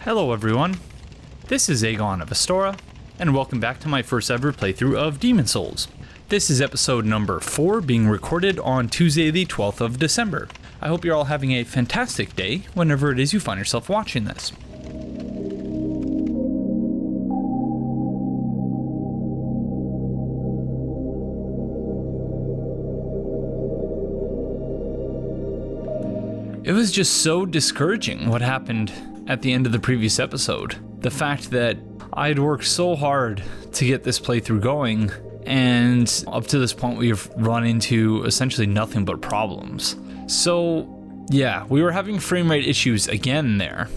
Hello everyone, this is Aegon of Astora, and welcome back to my first ever playthrough of Demon Souls. This is episode number 4, being recorded on Tuesday the 12th of December. I hope you're all having a fantastic day whenever it is you find yourself watching this. It was just so discouraging what happened at the end of the previous episode. The fact that I'd worked so hard to get this playthrough going, and up to this point we've run into essentially nothing but problems. So yeah, we were having frame rate issues again there,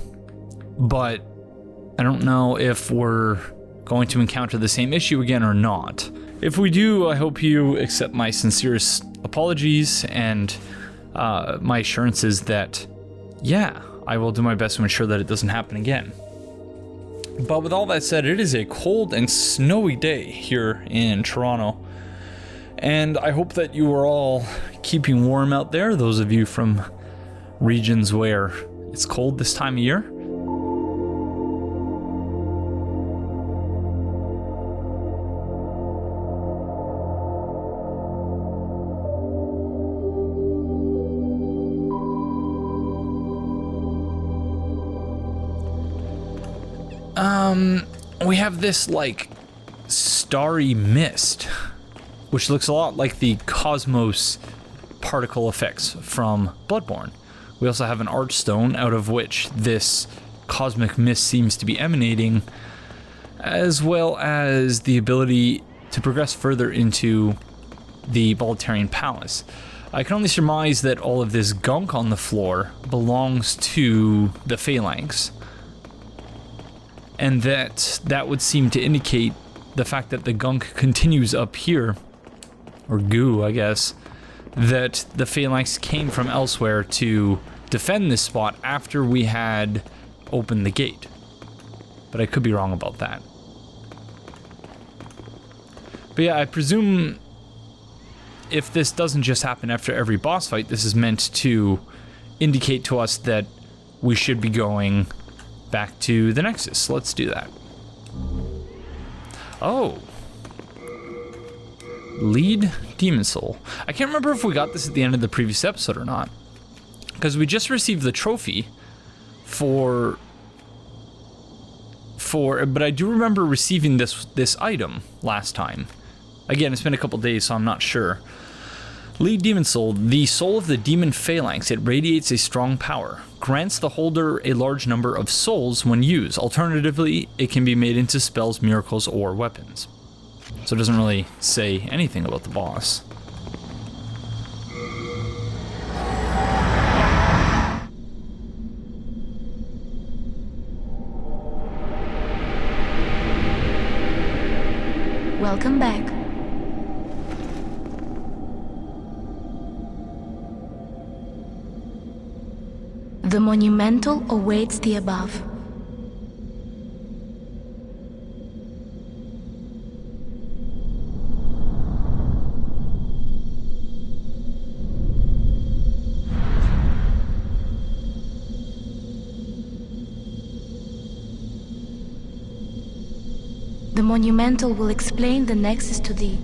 but I don't know if we're going to encounter the same issue again or not. If we do, I hope you accept my sincerest apologies and my assurances that, yeah, I will do my best to ensure that it doesn't happen again. But with all that said, it is a cold and snowy day here in Toronto, and I hope that you are all keeping warm out there, those of you from regions where it's cold this time of year. We have this, like, starry mist, which looks a lot like the cosmos particle effects from Bloodborne. We also have an archstone out of which this cosmic mist seems to be emanating, as well as the ability to progress further into the Boltarian Palace. I can only surmise that all of this gunk on the floor belongs to the Phalanx, and that would seem to indicate the fact that the gunk continues up here, or goo, I guess, that the Phalanx came from elsewhere to defend this spot after we had opened the gate. But I could be wrong about that. But yeah, I presume if this doesn't just happen after every boss fight, this is meant to indicate to us that we should be going back to the Nexus. Let's do that. Oh. Lead Demon Soul. I can't remember if we got this at the end of the previous episode or not, because we just received the trophy but I do remember receiving this item last time. Again, it's been a couple days, so I'm not sure. Lead Demon Soul, the soul of the demon Phalanx. It radiates a strong power. Grants the holder a large number of souls when used. Alternatively, it can be made into spells, miracles, or weapons. So it doesn't really say anything about the boss. Welcome back. The Monumental awaits the above. The Monumental will explain the Nexus to thee.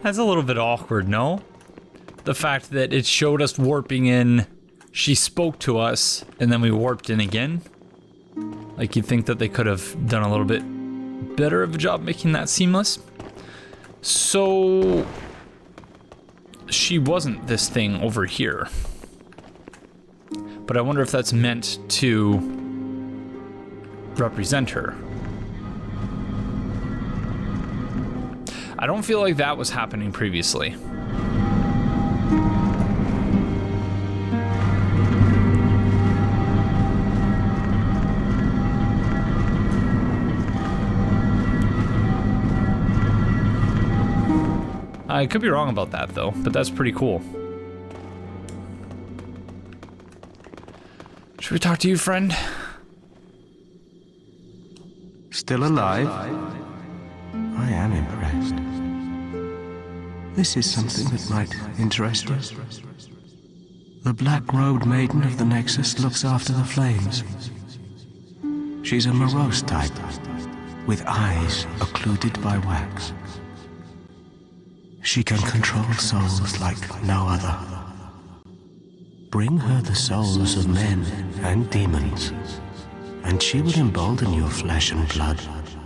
That's a little bit awkward, no? The fact that it showed us warping in, she spoke to us, and then we warped in again. Like, you'd think that they could have done a little bit better of a job making that seamless. So she wasn't this thing over here. But I wonder if that's meant to represent her. I don't feel like that was happening previously. I could be wrong about that though, but that's pretty cool. Should we talk to you, friend? Still alive? I am impressed. This is something that might interest you. The black-robed maiden of the Nexus looks after the flames. She's a morose type, with eyes occluded by wax. She can control souls like no other. Bring her the souls of men and demons, and she will embolden your flesh and blood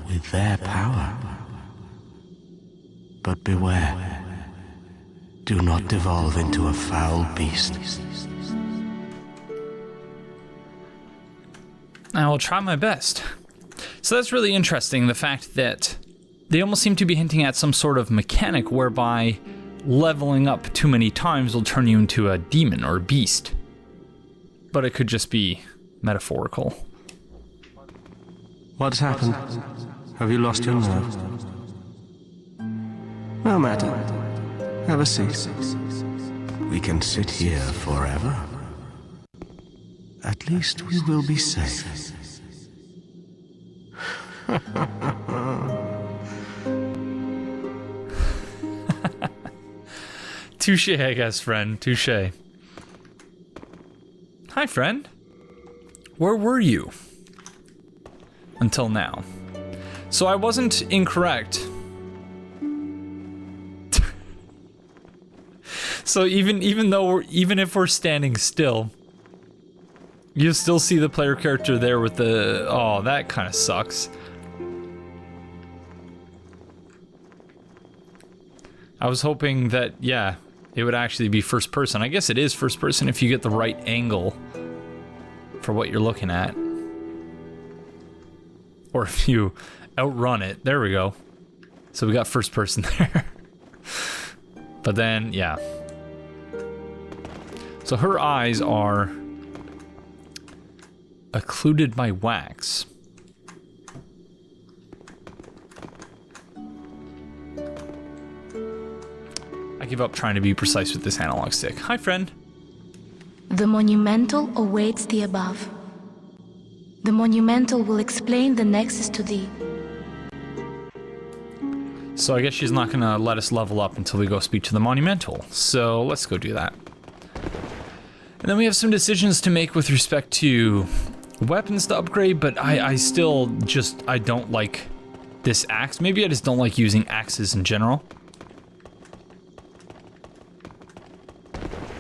with their power. But beware. Do not devolve into a foul beast. I will try my best. So that's really interesting, the fact that they almost seem to be hinting at some sort of mechanic whereby leveling up too many times will turn you into a demon or a beast. But it could just be metaphorical. What's happened? Have you lost your nerve? No matter. Have a seat. We can sit here forever. At least we will be safe. Touche, I guess, friend. Touche. Hi, friend. Where were you? Until now. So I wasn't incorrect. So even if we're standing still, you still see the player character there with the... Oh, that kind of sucks. I was hoping that, yeah, it would actually be first person. I guess it is first person if you get the right angle for what you're looking at. Or if you outrun it. There we go. So we got first person there. But then, yeah. So her eyes are occluded by wax. I give up trying to be precise with this analog stick. Hi, friend. The Monumental awaits the above. The Monumental will explain the Nexus to thee. So I guess she's not gonna let us level up until we go speak to the Monumental. So let's go do that. And then we have some decisions to make with respect to weapons to upgrade, but I still just, I don't like this axe. Maybe I just don't like using axes in general.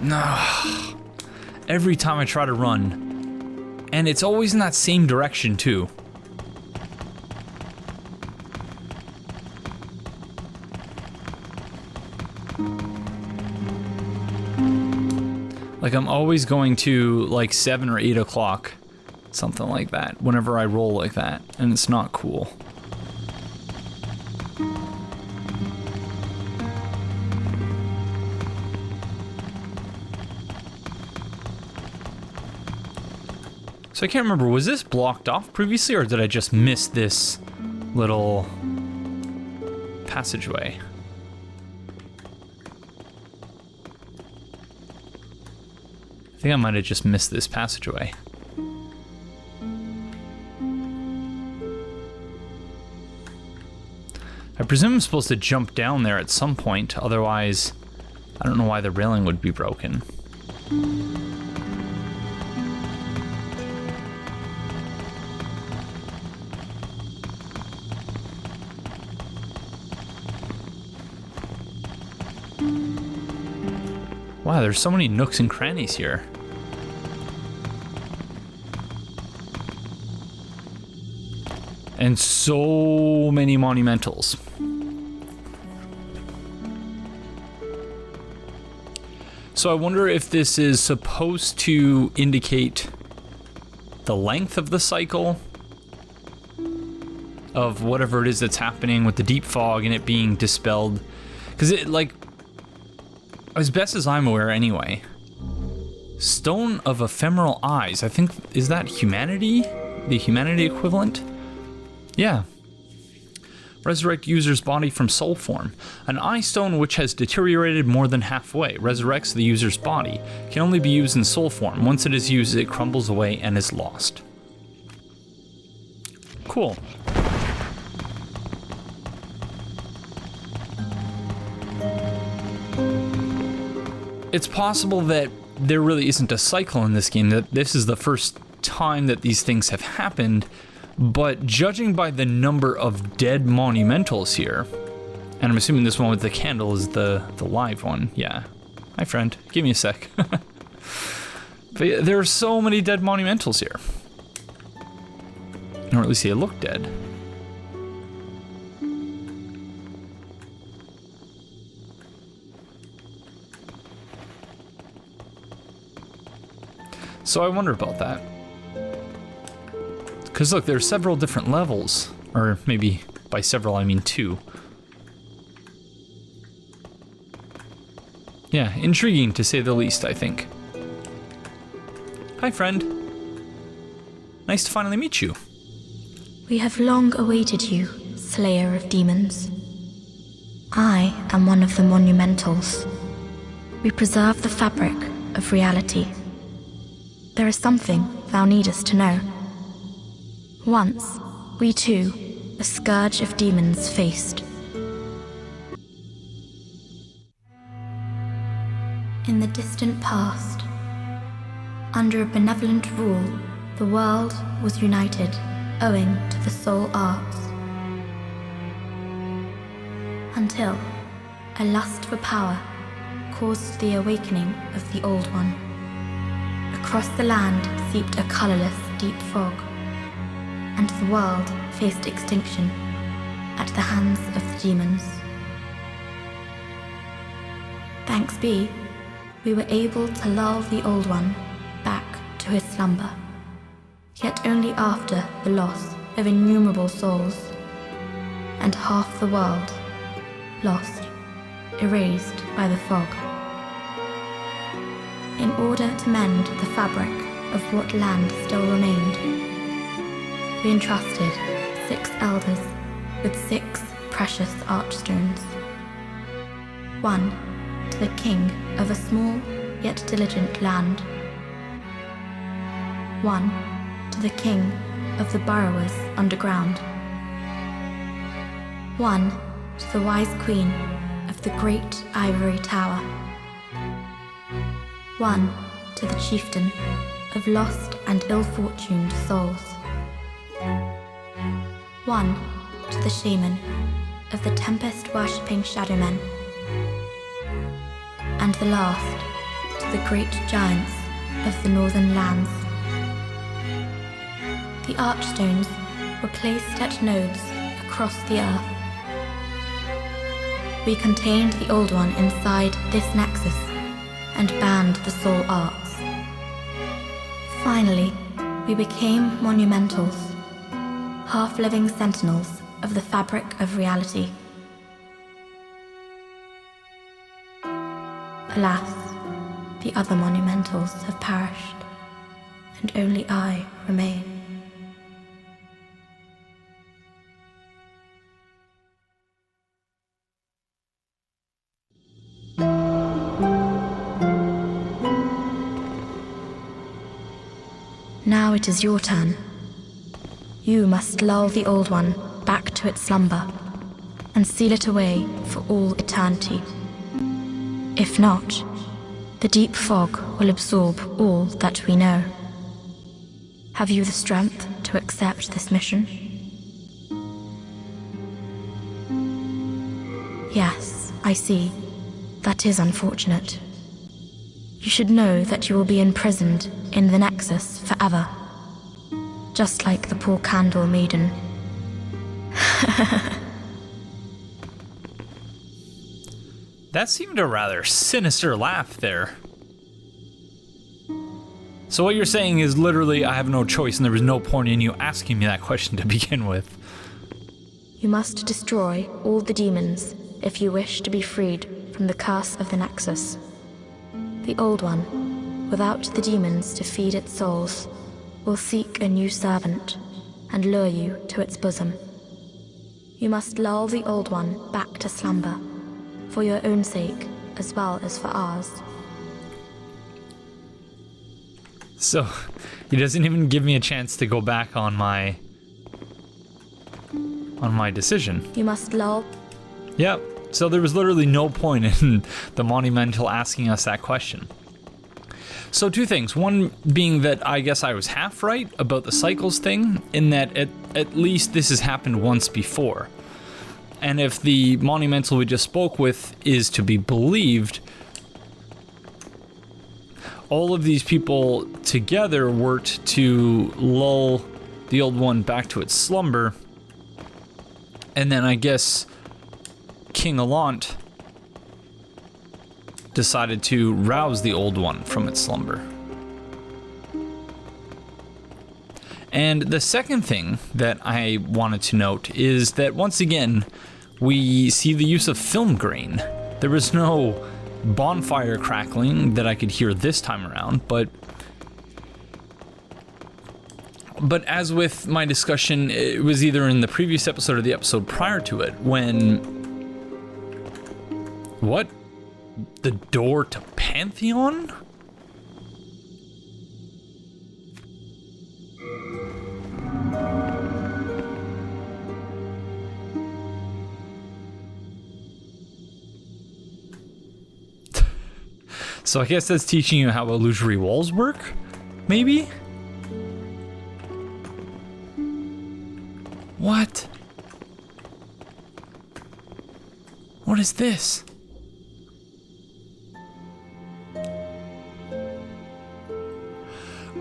No. Every time I try to run, and it's always in that same direction too. Like I'm always going to like 7 or 8 o'clock, something like that, whenever I roll like that, and it's not cool. So I can't remember, was this blocked off previously, or did I just miss this little passageway? I think I might have just missed this passageway. I presume I'm supposed to jump down there at some point, otherwise I don't know why the railing would be broken. Wow, there's so many nooks and crannies here. And so many monumentals. So I wonder if this is supposed to indicate the length of the cycle of whatever it is that's happening with the deep fog and it being dispelled. Because it, like, as best as I'm aware anyway, Stone of Ephemeral Eyes, I think, is that humanity? The humanity equivalent? Yeah. Resurrect user's body from soul form. An eye stone which has deteriorated more than halfway resurrects the user's body. Can only be used in soul form. Once it is used, it crumbles away and is lost. Cool. it's possible that there really isn't a cycle in this game, that this is the first time that these things have happened, but judging by the number of dead monumentals here, and I'm assuming this one with the candle is the live one, yeah. Hi friend, give me a sec. But yeah, there are so many dead monumentals here. Or at least they look dead. So I wonder about that. Because look, there are several different levels. Or maybe by several I mean 2. Yeah, intriguing to say the least, I think. Hi friend. Nice to finally meet you. We have long awaited you, Slayer of Demons. I am one of the Monumentals. We preserve the fabric of reality. There is something thou needest to know. Once, we too, a scourge of demons faced. In the distant past, under a benevolent rule, the world was united, owing to the soul arts. Until a lust for power caused the awakening of the Old One. Across the land seeped a colorless, deep fog, and the world faced extinction at the hands of the demons. Thanks be, we were able to lull the Old One back to his slumber, yet only after the loss of innumerable souls, and half the world lost, erased by the fog. In order to mend the fabric of what land still remained, we entrusted 6 elders with 6 precious archstones. 1 to the king of a small yet diligent land. 1 to the king of the burrowers underground. 1 to the wise queen of the great ivory tower. 1 to the chieftain of lost and ill-fortuned souls. 1 to the shaman of the tempest-worshipping shadowmen. And the last to the great giants of the northern lands. The archstones were placed at nodes across the earth. We contained the Old One inside this Nexus and banned the soul arts. Finally, we became Monumentals, half-living sentinels of the fabric of reality. Alas, the other Monumentals have perished, and only I remain. Now it is your turn. You must lull the Old One back to its slumber and seal it away for all eternity. If not, the deep fog will absorb all that we know. Have you the strength to accept this mission? Yes, I see. That is unfortunate. You should know that you will be imprisoned in the Nexus forever. Just like the poor candle maiden. That seemed a rather sinister laugh there. So what you're saying is literally I have no choice and there was no point in you asking me that question to begin with. You must destroy all the demons if you wish to be freed from the curse of the Nexus. The Old One, without the demons to feed its souls, will seek a new servant and lure you to its bosom. You must lull the Old One back to slumber, for your own sake as well as for ours. So, he doesn't even give me a chance to go back on my decision. You must lull. Yep, So there was literally no point in the Monumental asking us that question. So two things. One being that I guess I was half right about the cycles thing, in that at least this has happened once before. And if the Monumental we just spoke with is to be believed, all of these people together worked to lull the old one back to its slumber. And then I guess King Allant decided to rouse the old one from its slumber. And the second thing that I wanted to note is that once again, we see the use of film grain. There was no bonfire crackling that I could hear this time around, but as with my discussion, it was either in the previous episode or the episode prior to it, when... What? The door to Pantheon? So I guess that's teaching you how illusory walls work? Maybe? What? What is this?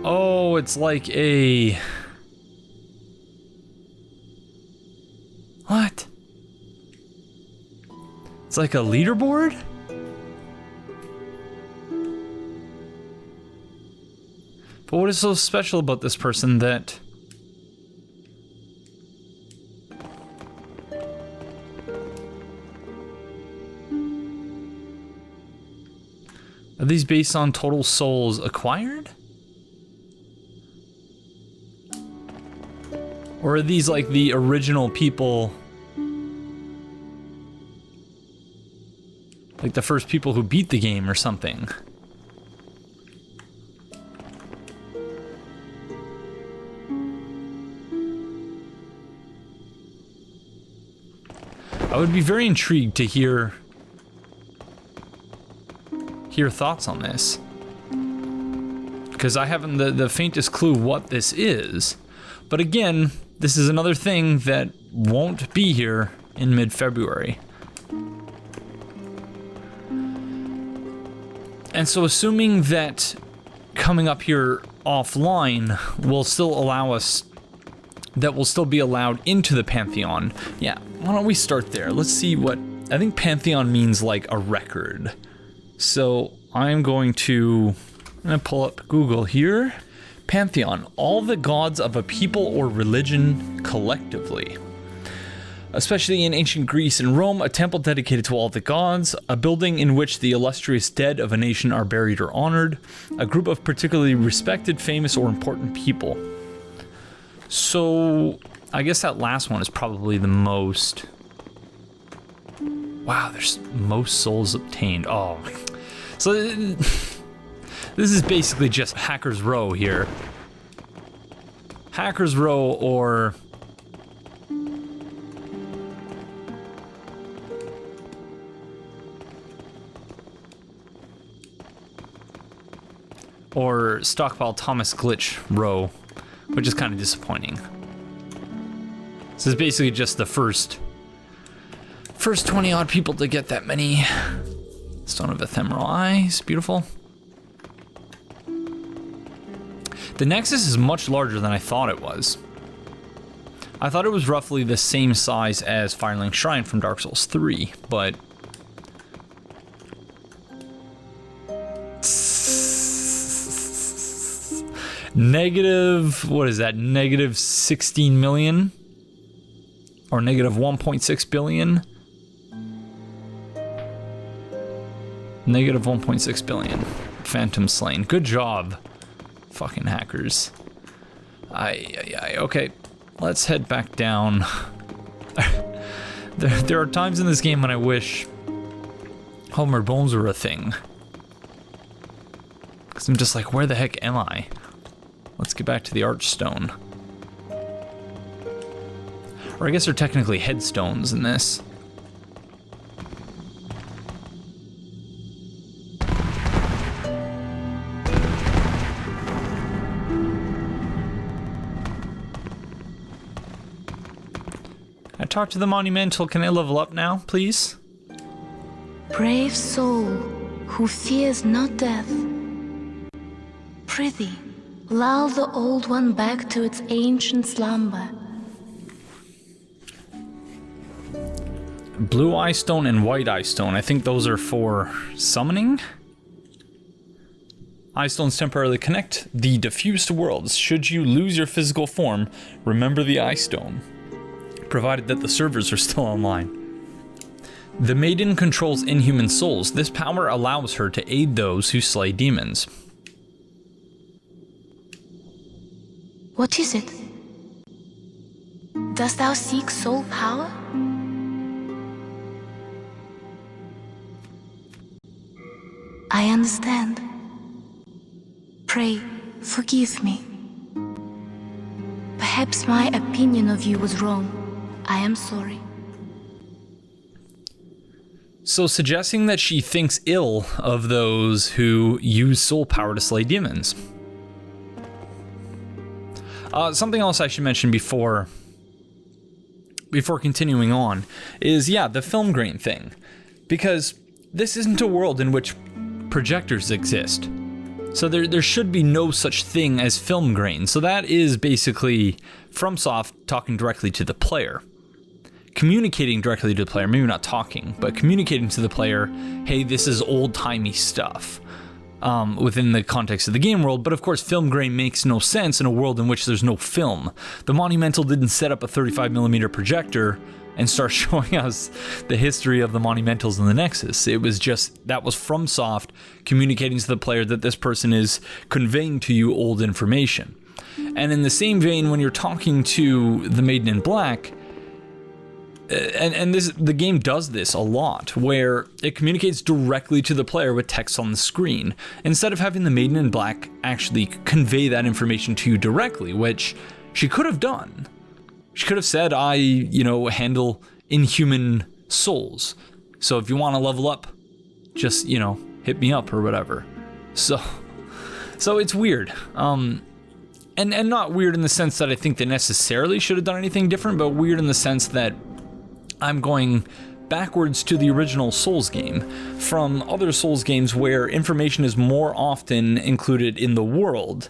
Oh, it's like a... What? It's like a leaderboard? But what is so special about this person that... Are these based on total souls acquired? Or are these like the original people? Like the first people who beat the game or something? I would be very intrigued to hear thoughts on this, because I haven't the faintest clue what this is. But again, this is another thing that won't be here in mid-February. And so assuming that coming up here offline will still allow us, that will still be allowed into the Pantheon. Yeah, why don't we start there? Let's see what, I think Pantheon means like a record. So I'm going to pull up Google here. Pantheon, all the gods of a people or religion collectively. Especially in ancient Greece and Rome, a temple dedicated to all the gods, a building in which the illustrious dead of a nation are buried or honored, a group of particularly respected, famous, or important people. So, I guess that last one is probably the most... Wow, there's most souls obtained. Oh, so this is basically just Hacker's Row here. Hacker's Row or... or Stockpile Thomas Glitch Row, which is kind of disappointing. This is basically just the first 20 odd people to get that many. Stone of Ephemeral Eyes, beautiful. The Nexus is much larger than I thought it was. I thought it was roughly the same size as Firelink Shrine from Dark Souls 3, but... Negative, what is that, negative 16 million? Or negative 1.6 billion? Negative 1.6 billion. Phantom slain. Good job, fucking hackers. Okay, let's head back down. There are times in this game when I wish Homer Bones were a thing. Because I'm just like, where the heck am I? Let's get back to the Archstone. Or I guess they're technically headstones in this. talk to the Monumental. Can I level up now, please? Brave soul, who fears not death. Prithee, lull the old one back to its ancient slumber. Blue eye stone and white eye stone. I think those are for summoning. Eye stones temporarily connect the diffused worlds. Should you lose your physical form, remember the eye stone, provided that the servers are still online. The maiden controls inhuman souls. This power allows her to aid those who slay demons. What is it? Dost thou seek soul power? I understand. Pray, forgive me. Perhaps my opinion of you was wrong. I am sorry. So suggesting that she thinks ill of those who use soul power to slay demons. Something else I should mention before continuing on is, yeah, the film grain thing. Because this isn't a world in which projectors exist. So there should be no such thing as film grain. So that is basically FromSoft talking directly to the player. Communicating directly to the player, maybe not talking, but communicating to the player, hey, this is old-timey stuff. Within the context of the game world, but of course film grain makes no sense in a world in which there's no film. The Monumental didn't set up a 35mm projector and start showing us the history of the Monumentals and the Nexus. It was just, that was FromSoft communicating to the player that this person is conveying to you old information. And in the same vein, when you're talking to the Maiden in Black, and the game does this a lot, where it communicates directly to the player with text on the screen, instead of having the Maiden in Black actually convey that information to you directly, which she could have done. She could have said, I, handle inhuman souls. So if you want to level up, just, hit me up or whatever. So it's weird. And not weird in the sense that I think they necessarily should have done anything different, but weird in the sense that I'm going backwards to the original Souls game from other Souls games where information is more often included in the world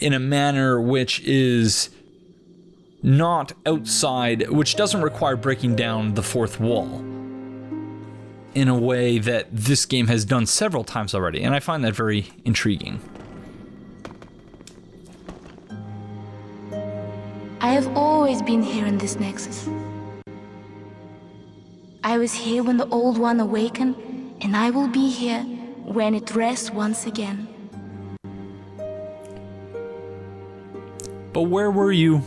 in a manner which is not outside, which doesn't require breaking down the fourth wall in a way that this game has done several times already, and I find that very intriguing. I have always been here in this Nexus. I was here when the Old One awakened, and I will be here when it rests once again. But where were you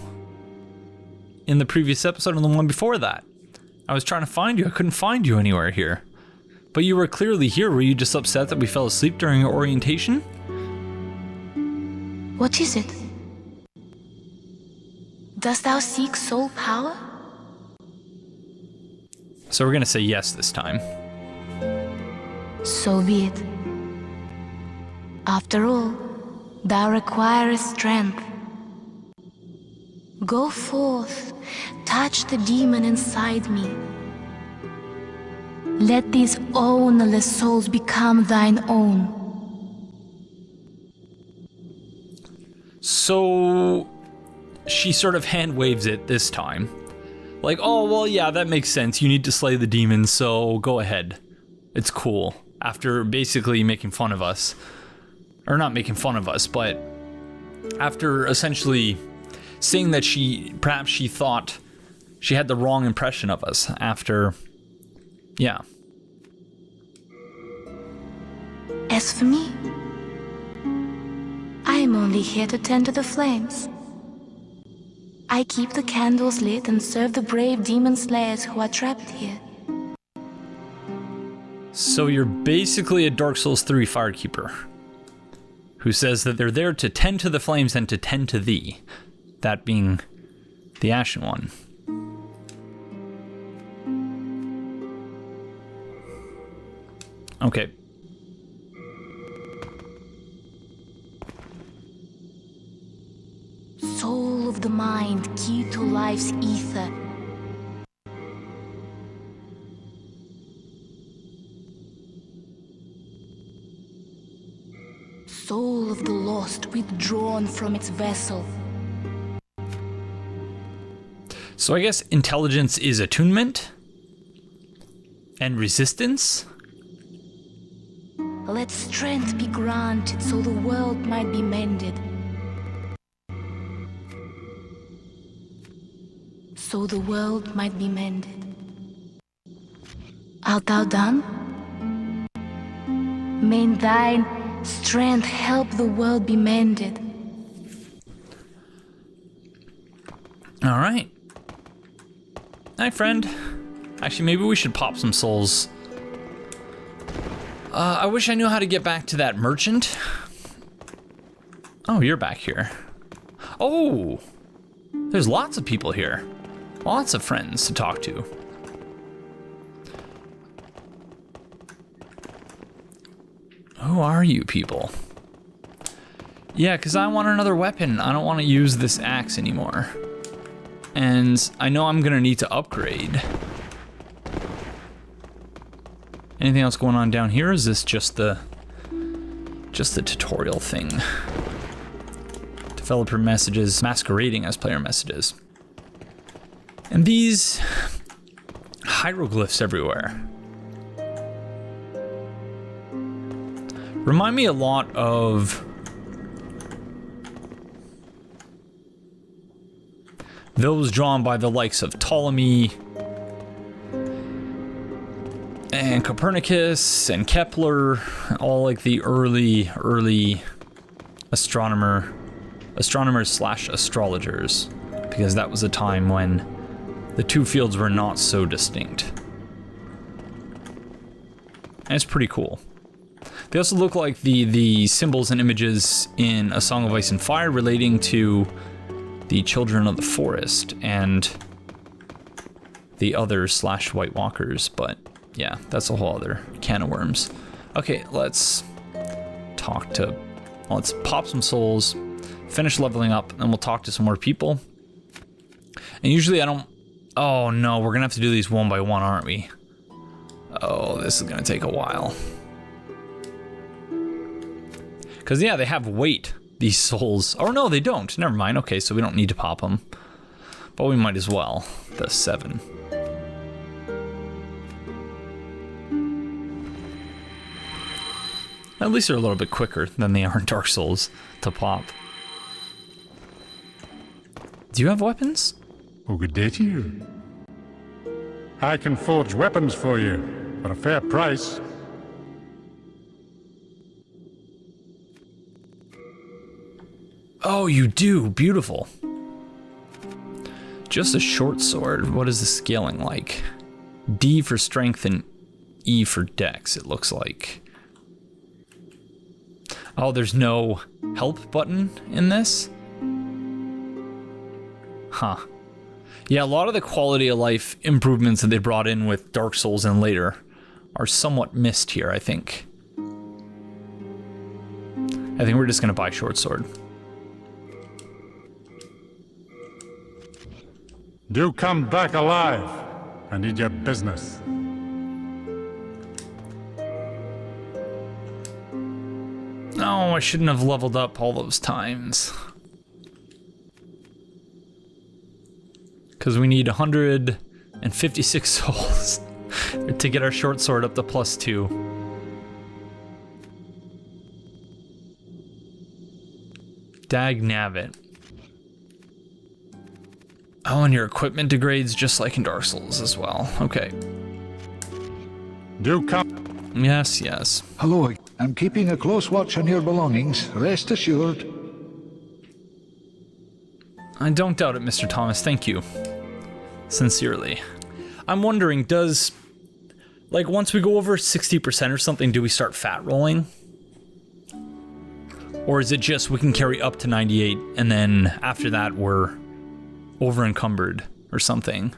in the previous episode and the one before that? I was trying to find you. I couldn't find you anywhere here. But you were clearly here. Were you just upset that we fell asleep during your orientation? What is it? Dost thou seek soul power? So we're gonna say yes this time. So be it. After all, thou requirest strength. Go forth, touch the demon inside me. Let these ownerless souls become thine own. So she sort of hand waves it this time. Like, oh, well, yeah, that makes sense. You need to slay the demons, so go ahead. It's cool. After basically making fun of us. Or not making fun of us, but after essentially saying that perhaps she thought she had the wrong impression of us after, yeah. As for me, I am only here to tend to the flames. I keep the candles lit and serve the brave demon slayers who are trapped here. So you're basically a Dark Souls 3 firekeeper who says that they're there to tend to the flames and to tend to thee. That being the Ashen One. Okay. Soul of the mind, key to life's ether. soul of the lost withdrawn from its vessel. So I guess intelligence is attunement? And resistance? Let strength be granted so the world might be mended. So the world might be mended. Art thou done? May thine strength help the world be mended. All right. Hi, friend. Actually, maybe we should pop some souls. I wish I knew how to get back to that merchant. Oh, you're back here. Oh, there's lots of people here. Lots of friends to talk to. Who are you people? Yeah, because I want another weapon. I don't want to use this axe anymore. And I know I'm gonna need to upgrade. Anything else going on down here? Or is this just the tutorial thing? Developer messages masquerading as player messages. And these hieroglyphs everywhere remind me a lot of those drawn by the likes of Ptolemy and Copernicus and Kepler, all like the early astronomers slash astrologers, because that was a time when the two fields were not so distinct. And it's pretty cool. They also look like the symbols and images in A Song of Ice and Fire relating to the Children of the Forest and the other slash White Walkers, but yeah, that's a whole other can of worms. Okay, let's pop some souls, finish leveling up, and we'll talk to some more people. And usually I don't... Oh no, we're gonna have to do these one by one, aren't we? Oh, this is gonna take a while. Because yeah, they have weight, these souls. Oh no, they don't. Never mind. Okay, so we don't need to pop them. But we might as well. The 7. At least they're a little bit quicker than they are in Dark Souls to pop. Do you have weapons? Oh, good day to you. I can forge weapons for you for a fair price. Oh, you do. Beautiful. Just a short sword. What is the scaling like? D for strength and E for dex, it looks like. Oh, there's no help button in this? Huh. Yeah, a lot of the quality of life improvements that they brought in with Dark Souls and later are somewhat missed here, I think. I think we're just gonna buy short sword. Do come back alive. I need your business. No, I shouldn't have leveled up all those times. Because we need 156 souls to get our short sword up to +2. Dag nabbit. Oh, and your equipment degrades just like in Dark Souls as well. Okay. Do come. Yes, yes. Hello, I'm keeping a close watch on your belongings, rest assured. I don't doubt it, Mr. Thomas, thank you. Sincerely. I'm wondering, does, like, once we go over 60% or something, do we start fat rolling? Or is it just we can carry up to 98 and then after that we're over encumbered or something?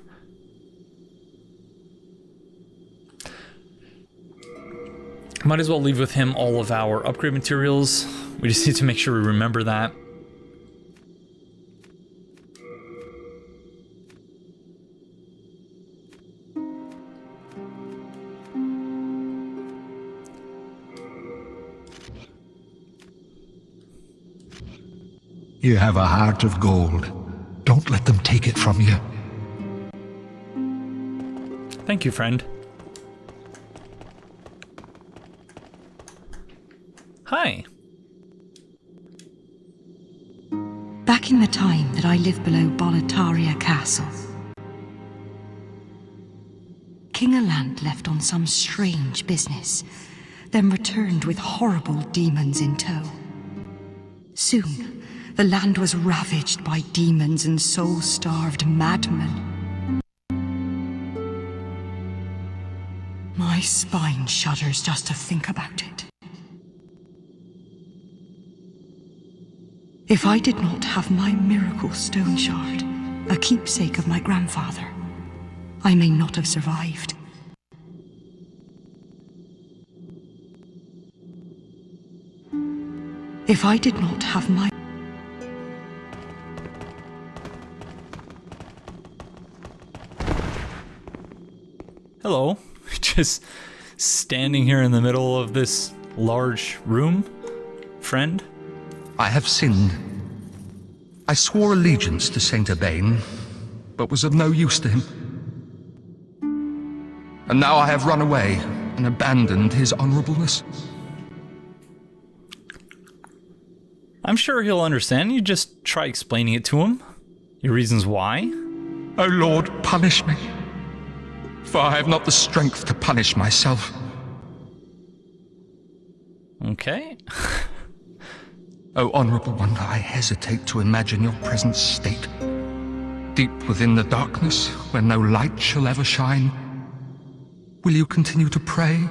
Might as well leave with him all of our upgrade materials. We just need to make sure we remember that. You have a heart of gold. Don't let them take it from you. Thank you, friend. Hi. Back in the time that I lived below Boletaria Castle, King Aland left on some strange business, then returned with horrible demons in tow. Soon, the land was ravaged by demons and soul-starved madmen. My spine shudders just to think about it. If I did not have my miracle stone shard, a keepsake of my grandfather, I may not have survived. If I did not have my... Hello. Just standing here in the middle of this large room, friend. I have sinned. I swore allegiance to Saint Aegon, but was of no use to him. And now I have run away and abandoned his honorableness. I'm sure he'll understand. You just try explaining it to him. Your reasons why. O Lord, punish me, for I have not the strength to punish myself. Okay. O Honorable One, I hesitate to imagine your present state. Deep within the darkness, where no light shall ever shine, will you continue to pray,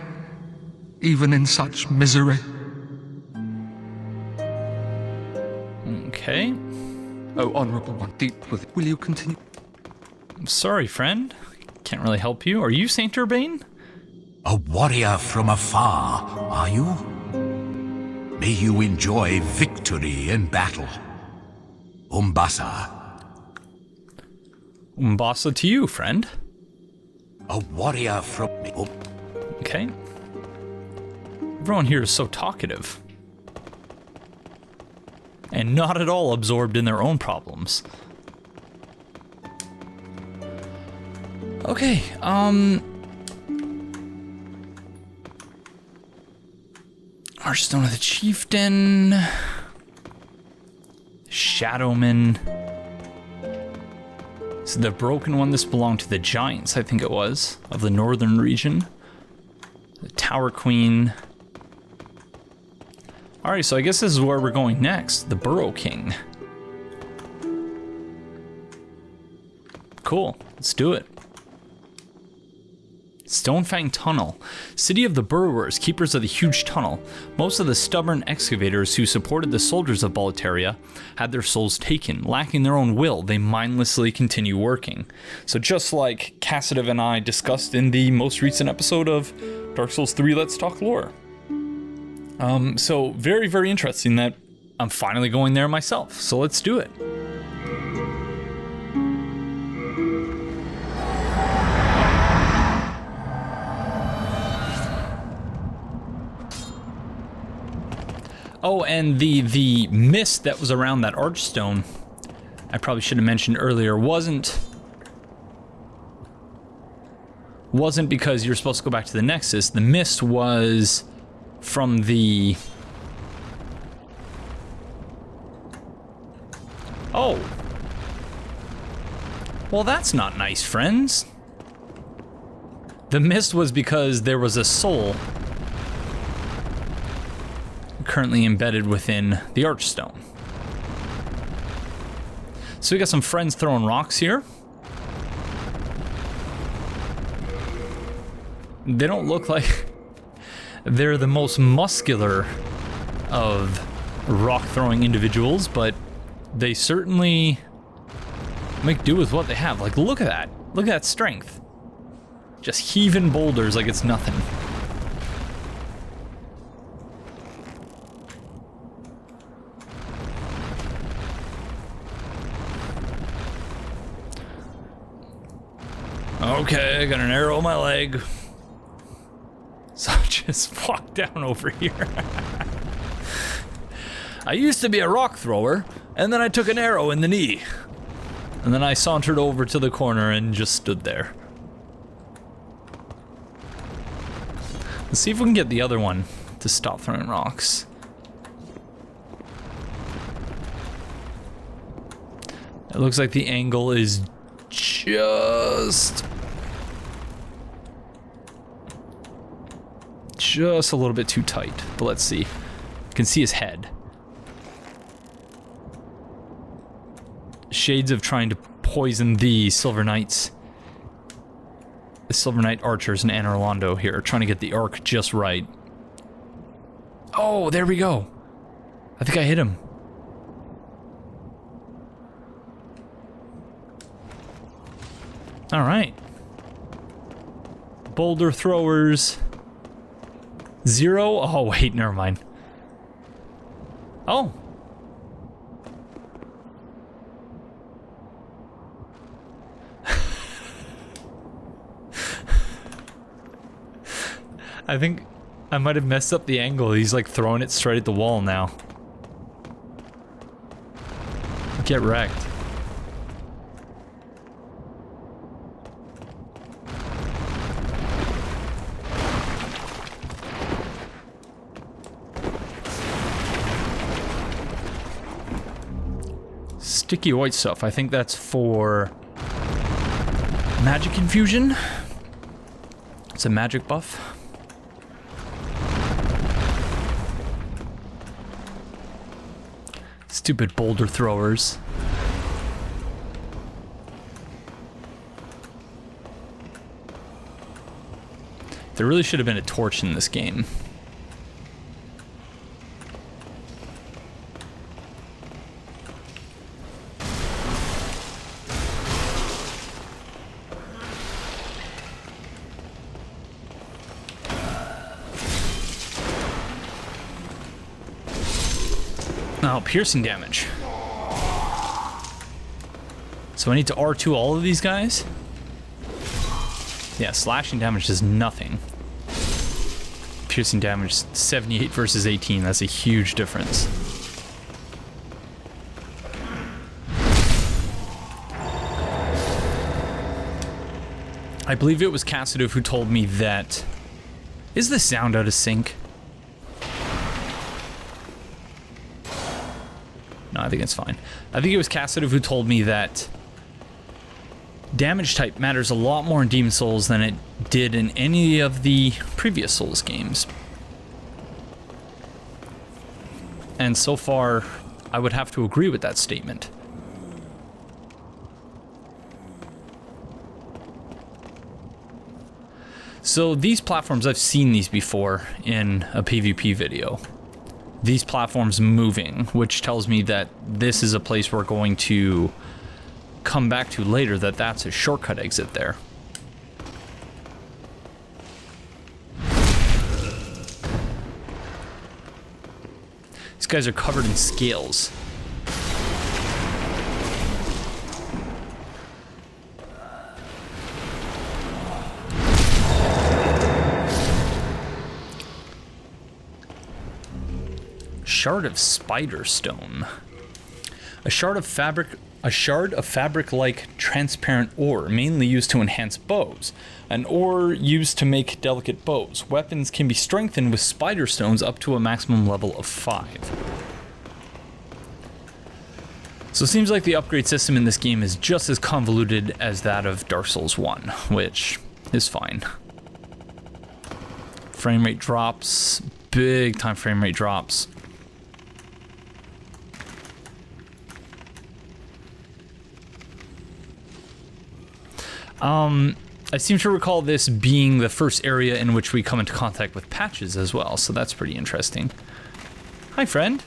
even in such misery? Okay. O Honorable One, deep within, will you continue? I'm sorry, friend. Can't really help you. Are you Saint Urbane? A warrior from afar, are you? May you enjoy victory in battle. Umbasa. Umbasa to you, friend. A warrior from... Okay. Everyone here is so talkative. And not at all absorbed in their own problems. Okay, Hearthstone of the Chieftain, Shadowman. So the broken one, this belonged to the Giants, I think it was, of the northern region. The Tower Queen. Alright, so I guess this is where we're going next, the Burrow King. Cool, let's do it. Stonefang Tunnel. City of the Burrowers, keepers of the huge tunnel. Most of the stubborn excavators who supported the soldiers of Boletaria had their souls taken. Lacking their own will, they mindlessly continue working. So just like Cassidy and I discussed in the most recent episode of Dark Souls 3 Let's Talk Lore. So very, very interesting that I'm finally going there myself. So let's do it. Oh, and the mist that was around that archstone, I probably should have mentioned earlier, wasn't because you're supposed to go back to the Nexus. The mist was from the... Oh. Well, that's not nice, friends. The mist was because there was a soul currently embedded within the archstone. So we got some friends throwing rocks here. They don't look like they're the most muscular of rock throwing individuals, but they certainly make do with what they have. Like, look at that. Look at that strength. Just heaving boulders like it's nothing. Okay, I got an arrow in my leg. So I'll just walk down over here. I used to be a rock thrower, And then I took an arrow in the knee. And then I sauntered over to the corner and just stood there. Let's see if we can get the other one to stop throwing rocks. It looks like the angle is just a little bit too tight, but let's see. You can see his head. Shades of trying to poison the Silver Knights. The Silver Knight archers in Anor Londo here, trying to get the arc just right. Oh, there we go. I think I hit him. All right. Boulder throwers. 0. Oh, wait, never mind. Oh. I think I might have messed up the angle. He's like throwing it straight at the wall now. Get wrecked. Sticky white stuff. I think that's for magic infusion. It's a magic buff. Stupid boulder throwers. There really should have been a torch in this game. Oh, piercing damage. So I need to R2 all of these guys? Yeah, slashing damage is nothing. Piercing damage 78 versus 18, that's a huge difference. I believe it was Cassidove who told me that... Is the sound out of sync? No, I think it's fine. I think it was Cassidove who told me that damage type matters a lot more in Demon Souls than it did in any of the previous Souls games. And so far, I would have to agree with that statement. So these platforms, I've seen these before in a PvP video. These platforms moving, which tells me that this is a place we're going to come back to later, that's a shortcut exit there. These guys are covered in scales. Shard of spider stone. A shard of fabric-like transparent ore, mainly used to enhance bows. An ore used to make delicate bows. Weapons can be strengthened with spider stones up to a maximum level of 5. So it seems like the upgrade system in this game is just as convoluted as that of Dark Souls 1, which is fine. Frame rate drops, big time frame rate drops. I seem to recall this being the first area in which we come into contact with patches as well, so that's pretty interesting. Hi, friend.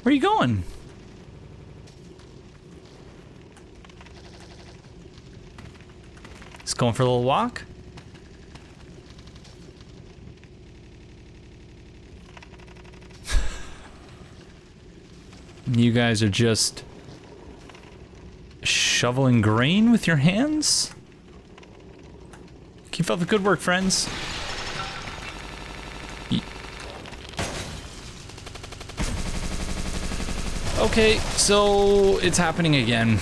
Where are you going? Just going for a little walk? You guys are just shoveling grain with your hands? Keep up the good work, friends. Okay, so it's happening again.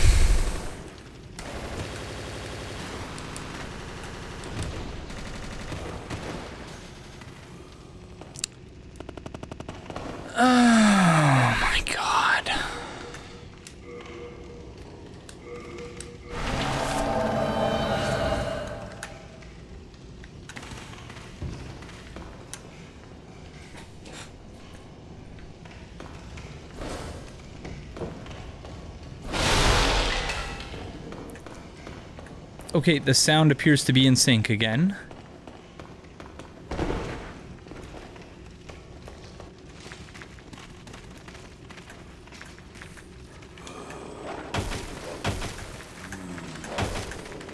Oh my god. Okay, the sound appears to be in sync again.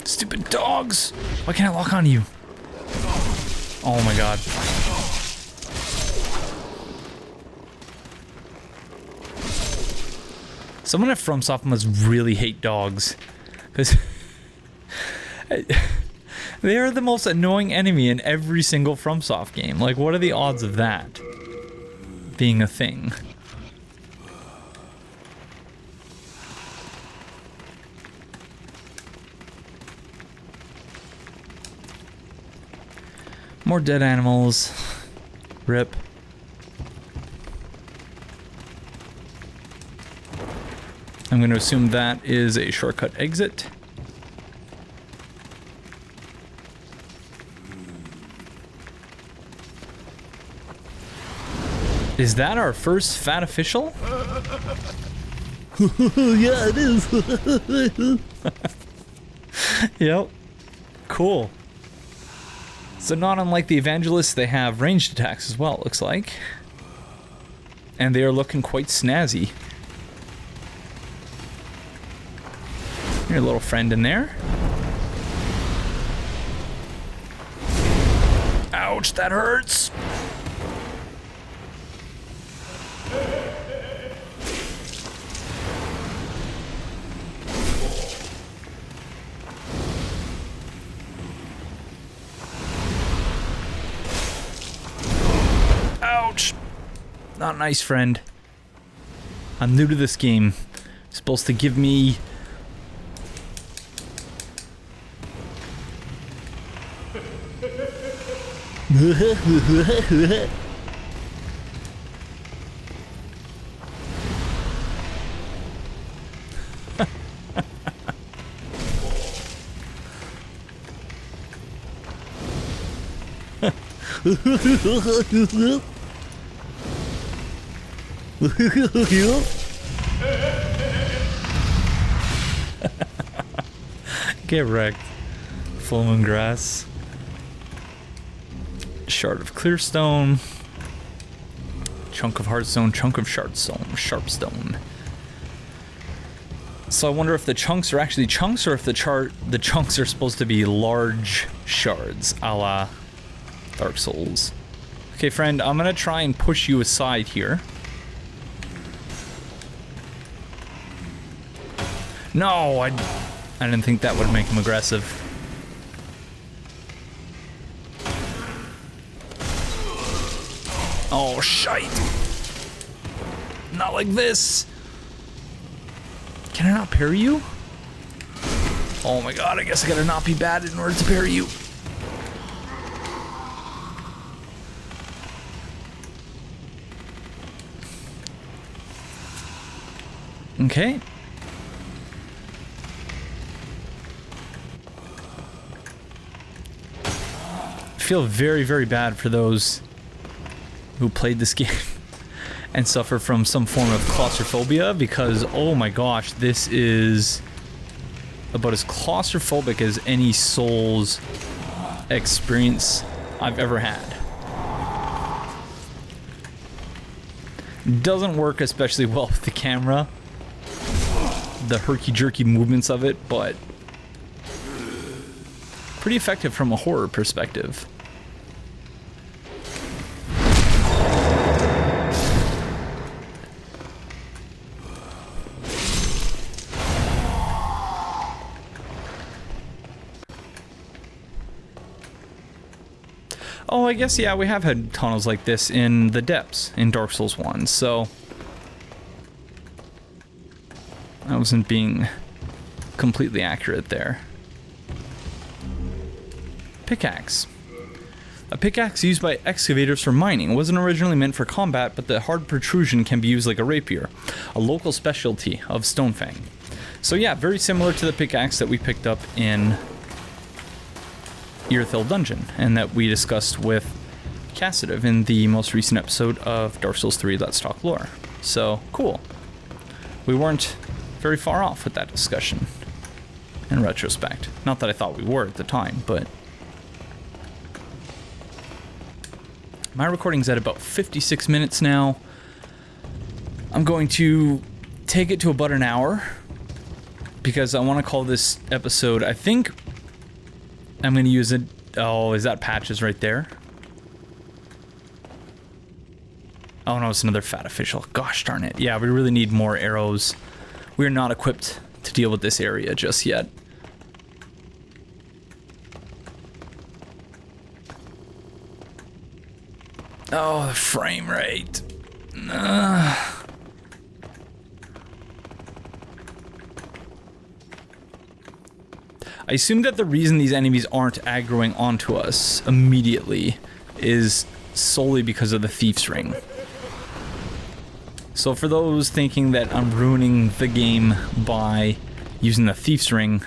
Stupid dogs! Why can't I lock on you? Oh my god. Someone at FromSoft must really hate dogs. Because they are the most annoying enemy in every single FromSoft game. Like, what are the odds of that being a thing? More dead animals. Rip. I'm going to assume that is a shortcut exit. Is that our first fat official? Yeah, it is. Yep. Cool. So not unlike the evangelists, they have ranged attacks as well, it looks like. And they are looking quite snazzy. Your little friend in there. Ouch, that hurts. Ouch. Not nice, friend. I'm new to this game. You're supposed to give me... Get wrecked. Full moon grass. Shard of clearstone. Chunk of hardstone. Chunk of sharpstone. So I wonder if the chunks are actually chunks, or if the chunks are supposed to be large shards, a la Dark Souls. Okay, friend, I'm gonna try and push you aside here. No, I didn't think that would make him aggressive. Oh, shite. Not like this. Can I not parry you? Oh my god, I guess I gotta not be bad in order to parry you. Okay. I feel very, very bad for those who played this game and suffer from some form of claustrophobia, because oh my gosh, this is about as claustrophobic as any Souls experience I've ever had. Doesn't work especially well with the camera, the herky-jerky movements of it, but pretty effective from a horror perspective. Oh, I guess, yeah, we have had tunnels like this in the depths in Dark Souls 1, so... I wasn't being completely accurate there. Pickaxe. A pickaxe used by excavators for mining. It wasn't originally meant for combat, but the hard protrusion can be used like a rapier, a local specialty of Stonefang. So yeah, very similar to the pickaxe that we picked up in Irithyll Dungeon, and that we discussed with Cassidiv in the most recent episode of Dark Souls 3 Let's Talk Lore. So, cool. We weren't very far off with that discussion, in retrospect. Not that I thought we were at the time, but... My recording's at about 56 minutes now. I'm going to take it to about an hour, because I want to call this episode, I think I'm going to use it... Oh, is that Patches right there? Oh no, it's another fat official. Gosh darn it. Yeah, we really need more arrows. We're not equipped to deal with this area just yet. Oh, the frame rate. I assume that the reason these enemies aren't aggroing onto us immediately is solely because of the Thief's Ring. So for those thinking that I'm ruining the game by using the Thief's Ring,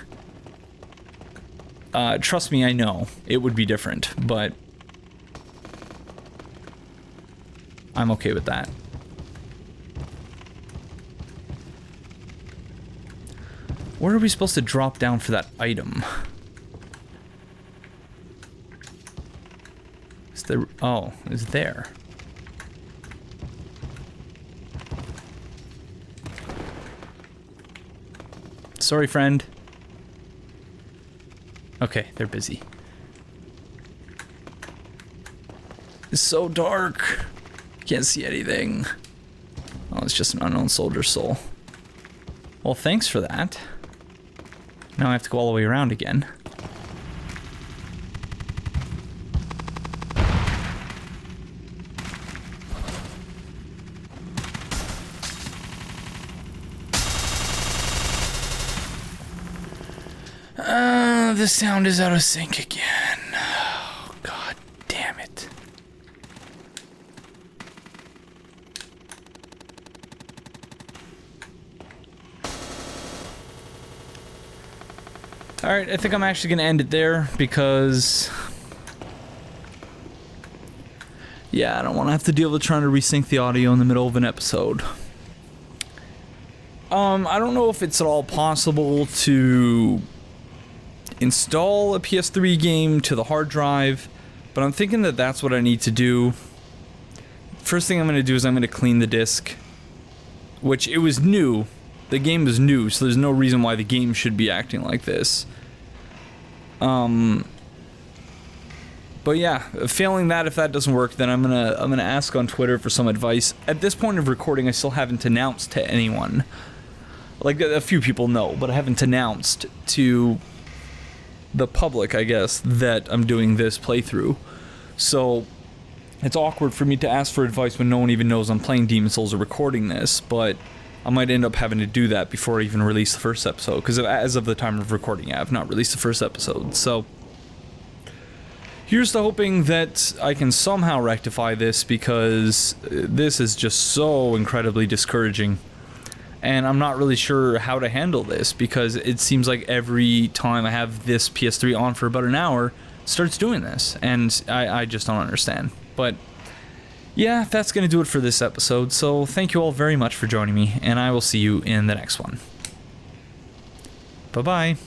trust me, I know it would be different, but I'm okay with that. Where are we supposed to drop down for that item? Is there... Oh, it's there. Sorry, friend. Okay, they're busy. It's so dark. Can't see anything. Oh, it's just an unknown soldier soul. Well, thanks for that. Now I have to go all the way around again. The sound is out of sync again. Oh, god damn it. Alright, I think I'm actually gonna end it there because... yeah, I don't want to have to deal with trying to resync the audio in the middle of an episode. I don't know if it's at all possible to install a PS3 game to the hard drive, but I'm thinking that that's what I need to do. First thing I'm going to do is I'm going to clean the disc, which it was new. The game is new, so there's no reason why the game should be acting like this. But yeah, failing that, if that doesn't work, then I'm gonna ask on Twitter for some advice. At this point of recording, I still haven't announced to anyone. Like, a few people know, but I haven't announced to the public, I guess, that I'm doing this playthrough. So it's awkward for me to ask for advice when no one even knows I'm playing Demon's Souls or recording this, but I might end up having to do that before I even release the first episode, because as of the time of recording, I have not released the first episode. So here's to hoping that I can somehow rectify this, because this is just so incredibly discouraging. And I'm not really sure how to handle this, because it seems like every time I have this PS3 on for about an hour, it starts doing this, and I just don't understand. But yeah, that's going to do it for this episode, so thank you all very much for joining me, and I will see you in the next one. Bye-bye.